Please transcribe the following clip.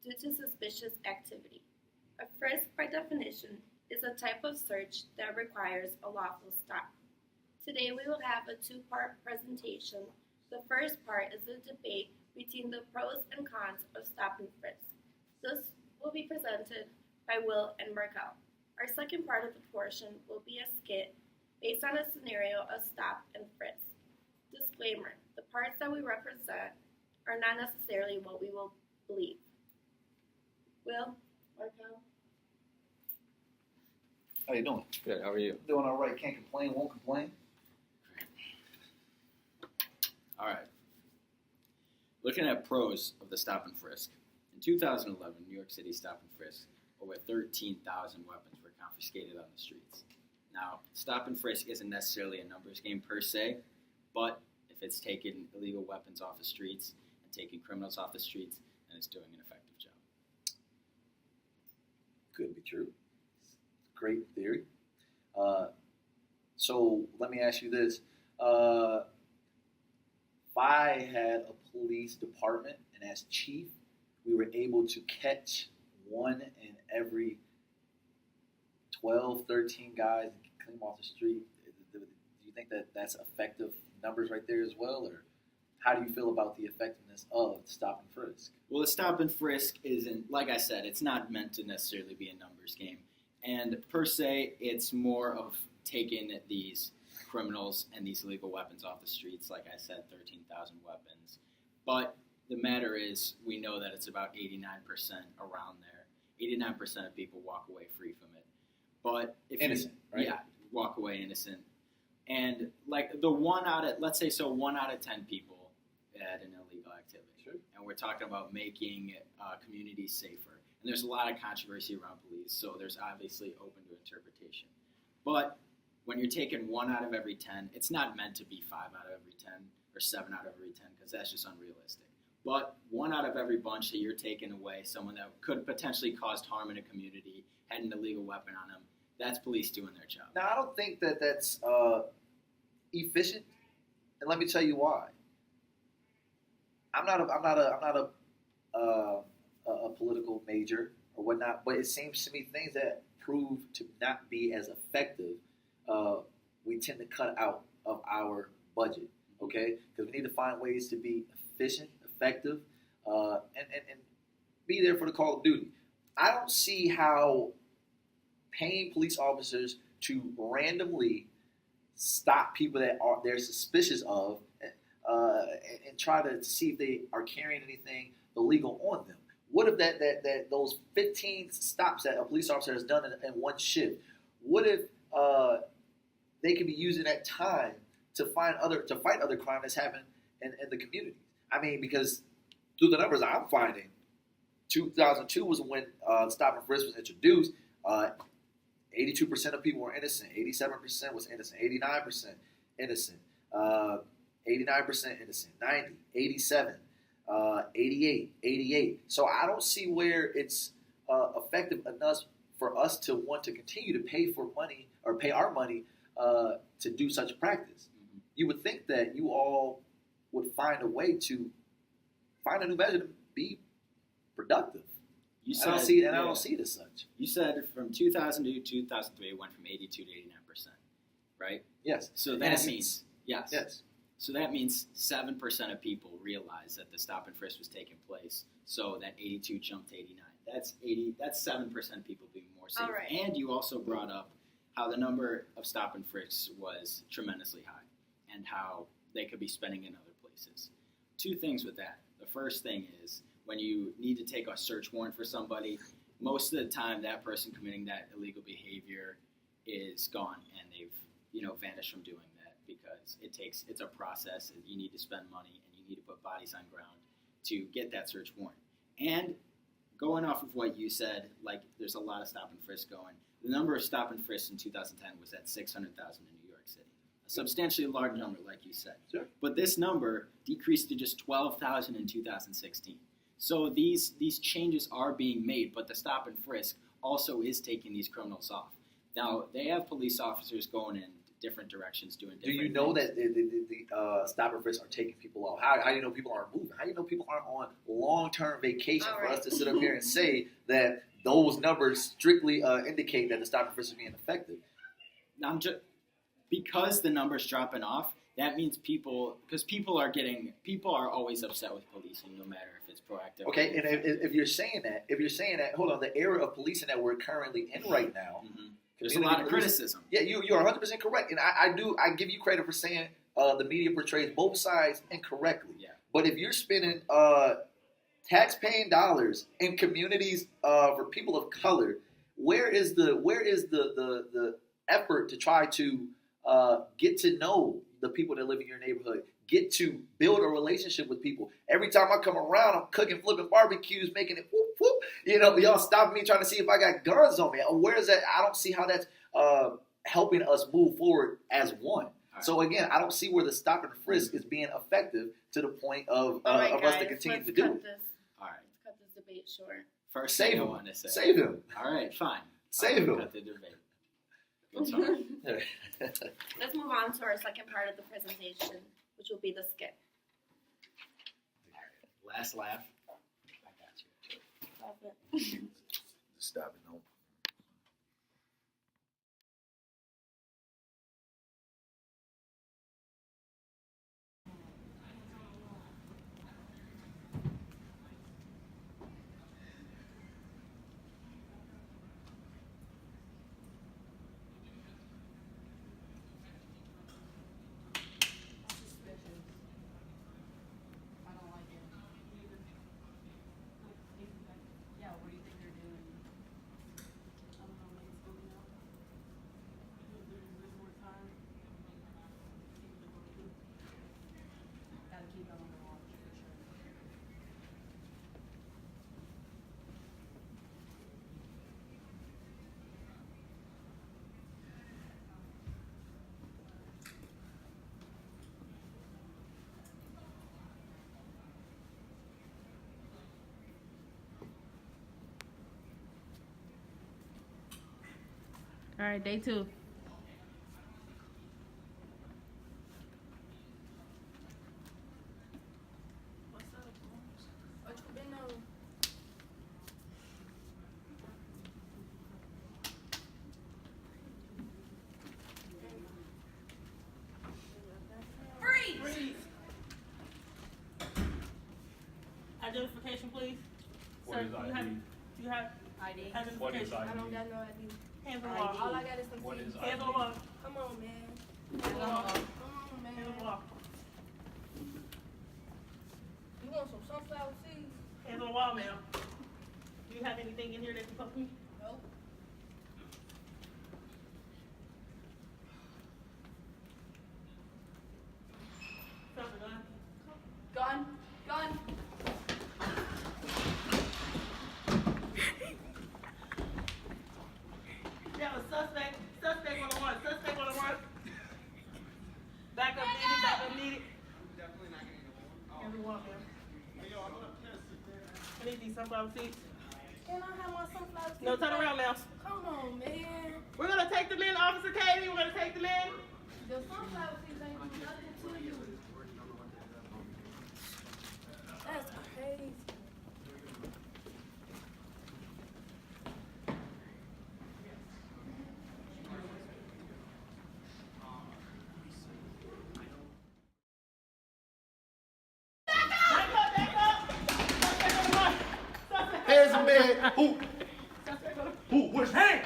due to suspicious activity. A frisk, by definition, is a type of search that requires a lawful stop. Today we will have a two-part presentation. The first part is a debate between the pros and cons of stop and frisk. This will be presented by Will and Marquell. Our second part of the portion will be a skit based on a scenario of stop and frisk. Disclaimer, the parts that we represent are not necessarily what we will believe. Will, Marquell? How you doing? Good, how are you? Doing all right. Can't complain, won't complain. All right. Looking at pros of the stop and frisk. In 2011, New York City stop and frisk, over 13,000 weapons were confiscated on the streets. Now, stop and frisk isn't necessarily a numbers game per se, but if it's taking illegal weapons off the streets and taking criminals off the streets, then it's doing an effective job. Could be true. Great theory. So let me ask you this. If I had a police department and as chief, we were able to catch one in every 12, 13 guys and clean them off the street, do you think that that's effective numbers right there as well? Or how do you feel about the effectiveness of stop and frisk? Well, the stop and frisk isn't, like I said, it's not meant to necessarily be a numbers game. And per se, it's more of taking these criminals and these illegal weapons off the streets. Like I said, 13,000 weapons. But the matter is, we know that it's about 89% around there. 89% of people walk away free from it. But if innocent, right? Yeah, walk away innocent. And like one out of 10 people had an illegal activity. Sure. And we're talking about making communities safer. And there's a lot of controversy around police, so there's obviously open to interpretation. But when you're taking 1 out of every 10, it's not meant to be 5 out of every 10 or 7 out of every 10 because that's just unrealistic. But 1 out of every bunch that you're taking away, someone that could potentially cause harm in a community, had an illegal weapon on them, that's police doing their job. Now, I don't think that that's efficient, and let me tell you why. I'm not a political major or whatnot, but it seems to me things that prove to not be as effective, we tend to cut out of our budget, okay? Because we need to find ways to be efficient, effective, and be there for the call of duty. I don't see how paying police officers to randomly stop people that they're suspicious of and try to see if they are carrying anything illegal on them. What if that those 15 stops that a police officer has done in one shift? What if they could be using that time to fight other crime that's happening in the community? I mean, because through the numbers I'm finding, 2002 was when stop and frisk was introduced. 82% of people were innocent. 87% was innocent. 89% innocent. 89% innocent. 90, 87. 88, 88. So I don't see where it's effective enough for us to want to continue to pay for money or pay our money to do such a practice. Mm-hmm. You would think that you all would find a way to find a new measure to be productive. I don't see it as such. You said from 2000 to 2003, it went from 82 to 89%, right? Yes. So that means yes. So that means 7% of people realized that the stop and frisk was taking place. So that 82 jumped to 89. That's 7% of people being more safe. All right. And you also brought up how the number of stop and frisks was tremendously high and how they could be spending in other places. 2 things with that. The first thing is when you need to take a search warrant for somebody, most of the time that person committing that illegal behavior is gone and they've vanished from doing that because it's a process and you need to spend money and you need to put bodies on ground to get that search warrant. And going off of what you said, like there's a lot of stop and frisk going. The number of stop and frisks in 2010 was at 600,000 in New York City. A substantially large number, like you said. Sure. But this number decreased to just 12,000 in 2016. So these changes are being made, but the stop and frisk also is taking these criminals off. Now, they have police officers going in different directions, doing Do different you know things. that the stop and frisk are taking people off? How do you know people aren't moving? How do you know people aren't on long-term vacation All for right. us to sit up here and say that those numbers strictly indicate that the stop and frisk is being effective? I'm just because the numbers dropping off. That means people are always upset with policing, no matter if it's proactive. Okay, and if you're saying that, hold on, the era of policing that we're currently in right now, there's a lot of criticism. Yeah, you're 100% correct, and I give you credit for saying the media portrays both sides incorrectly. Yeah. But if you're spending tax-paying dollars in communities for people of color, where is the effort to try to get to know the people that live in your neighborhood, get to build a relationship with people? Every time I come around, I'm cooking, flipping barbecues, making it whoop whoop. You know, y'all stopping me trying to see if I got guns on me. Where is that? I don't see how that's helping us move forward as one. Right. So again, I don't see where the stop and frisk is being effective to the point of All right, us to guys, continue let's to do cut it. this. All right. Let's cut this debate short. First Save thing I him. want to say. Save him. All right, fine. Save him. Cut the debate. Good talk. Let's move on to our second part of the presentation, which will be the skit. Last laugh. I got you. Stop it. Stop it. No. All right, day 2. What's up? What you been on? Freeze! Identification, please. What Sir, is ID? you have ID. identification. What is ID? I don't got no ID. Hands on the All wall. I got is some What seeds. is Hands on the wall. Come on, man. Hands on the wall. Come on, man. Hands on the wall. You want some sunflower seeds? Hands on the wall, ma'am. Do you have anything in here that can help me? Nope. Drop the gun. Gun. Gun. You have a suspect. Suspect on the run. Suspect on the run. Back up needed. Back up needed. Hands on the wall, ma'am. I need these sunflower seeds. Can I have my sunflower seeds? No, turn around, ma'am. Come on, man. We're gonna take them in, Officer Katie. We're gonna take them in. The sunflower seeds ain't do nothing to you. That's crazy. Back up, back up. Suspect on the run. Suspect. Hands up, man. Who? Suspect on the Who? Which hand?